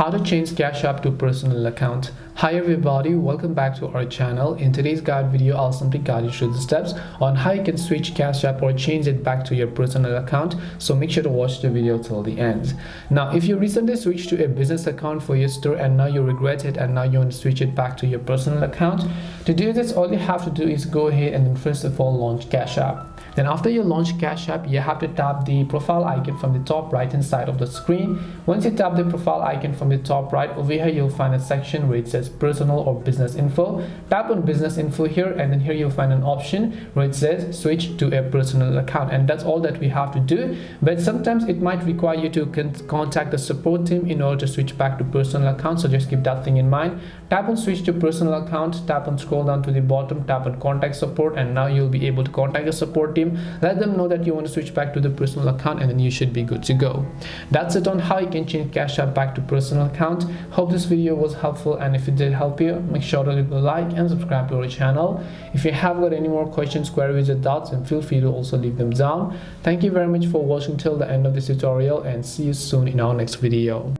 How to change Cash App to personal account. Hi everybody, welcome back to our channel. In today's guide video, I'll simply guide you through the steps on how you can switch Cash App or change it back to your personal account. So make sure to watch the video till the end. Now, if you recently switched to a business account for your store and now you regret it and now you want to switch it back to your personal account, to do this, all you have to do is go ahead and then first of all launch Cash App. Then after you launch Cash App, you have to tap the profile icon from the top right hand side of the screen. Once you tap the profile icon from the top right, over here you'll find a section where it says personal or business info. Tap on business info here, and then here you'll find an option where it says switch to a personal account, and that's all that we have to do. But sometimes it might require you to contact the support team in order to switch back to personal account, so just keep that thing in mind. Tap on switch to personal account, tap on scroll down to the bottom, tap on contact support, and now you'll be able to contact the support team. Let them know that you want to switch back to the personal account, and then you should be good to go. That's it on how you can change Cash App back to personal account. Hope this video was helpful, and if it did help you, make sure to leave a like and subscribe to our channel. If you have got any more questions, queries or doubts, then feel free to also leave them down. Thank you very much for watching till the end of this tutorial, and see you soon in our next video.